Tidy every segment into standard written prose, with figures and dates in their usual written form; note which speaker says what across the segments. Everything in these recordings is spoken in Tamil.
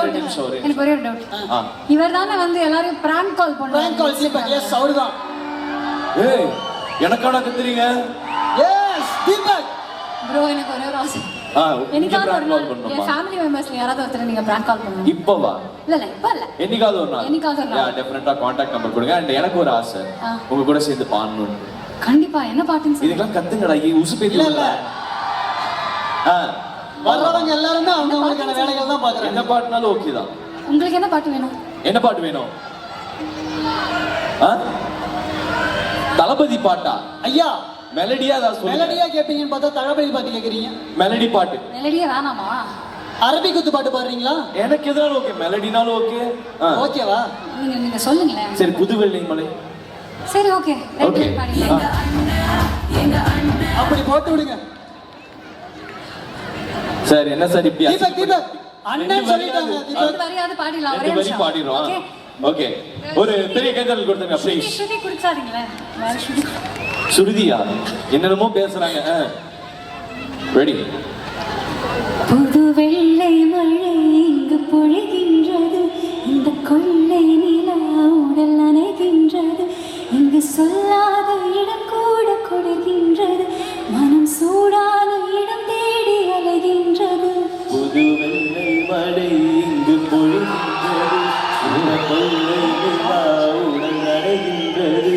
Speaker 1: டவுட் எனக்கு ஒரே ஒரு டவுட். இவர் தானே வந்து எல்லாரும் பிராங்க் கால் பண்ணுவாங்க.
Speaker 2: பிராங்க் கால் தீபக். எஸ் அவர்தான்.
Speaker 3: ஏய் எனக்கான கத்துறீங்க.
Speaker 2: எஸ் தீபக்.
Speaker 1: ப்ரோ எனக்கு ஒரே ஒரு ஆசை.
Speaker 3: என்னைக்காவது ஒரு நாள்
Speaker 1: என் ஃபேமிலி மெம்பர்ஸ்ல யாராவது ஒருத்தர் நீங்க பிராங்க் கால் பண்ணுங்க.
Speaker 3: இப்பவா?
Speaker 1: இல்ல இப்ப இல்ல.
Speaker 3: என்னைக்காவது ஒரு நாள்.
Speaker 1: என்னைக்காவது ஒரு நாள்.
Speaker 3: டெஃபினட்டா கான்டாக்ட் நம்பர் கொடுங்க. அண்ட் எனக்கு ஒரு ஆசை உங்க கூட சேர்ந்து பாடணும்.
Speaker 1: கண்டிப்பா. என்ன பாட்டுன்னு சொல்லுங்க.
Speaker 3: இதெல்லாம் கத்துங்கடா. உசுபேத்தி
Speaker 2: இல்ல வர்றவங்க எல்லாரும் அவங்களுக்கான வேலைகள் தான் பாக்குறாங்க.
Speaker 3: என்ன பாட்டுனாலும் ஓகே தான்.
Speaker 1: உங்களுக்கு என்ன பாட்டு வேணும்?
Speaker 3: என்ன பாட்டு வேணும்? தளபதி பாட்டா?
Speaker 2: ஐயா
Speaker 3: மெலடியா தான் சொல்லுங்க.
Speaker 2: மெலடியா கேப்பீங்கன்னு பார்த்தா தளபதி பாட்டு கேக்குறீங்க.
Speaker 3: மெலடி பாட்டு.
Speaker 1: மெலடியா வேணாமா?
Speaker 2: அரபி குத்து பாட்டு பாடுறீங்களா?
Speaker 3: எனக்கு எதுனாலும் ஓகே. மெலடினாலும் ஓகே.
Speaker 2: ஓகேவா?
Speaker 1: நீங்க சொல்லுங்களேன்.
Speaker 3: சரி புதுவெள்ளை மலை.
Speaker 1: சரி ஓகே.
Speaker 3: ஓகே.
Speaker 2: அப்படி போட்டு விடுங்க.
Speaker 3: சரி என்ன சார் இப்படி
Speaker 2: தீபக் அண்ணன் சொல்லிட்டாங்க.
Speaker 1: ஒரு வரியாவது பாடிடலாம். ஒரே
Speaker 3: வரி பாடிறோம். ஓகே ஒரு பெரிய கைதட்டல் கொடுத்துங்க ப்ளீஸ்.
Speaker 1: ஸ்ருதி குடிச்சாதீங்களே.
Speaker 3: சுருதியா என்னென்னமோ பேசுறாங்க. ரெடி.
Speaker 1: புது வெள்ளை மழை இங்கு பொழிகின்றது, இந்த கொள்ளை நிலா உடல் நனைகின்றது, இங்கு சொல்லாத இடம் கூட கொடுக்கின்றது, மனம் சூடான இடம் தேடி அலைகின்றது.
Speaker 3: புது வெள்ளை மழை இங்கு பொழிகின்றது, இந்த கொள்ளை நிலா உடல் நனைகின்றது,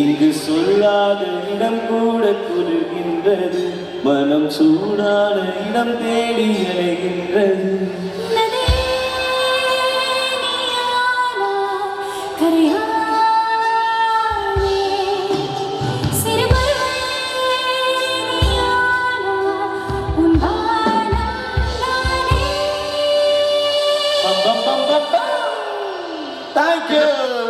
Speaker 3: இங்கு சொல்லாத இடம் கூட கொடுக்கின்றது, மனம் சூடான இடம் தேடி அலைகின்றது. Thank you.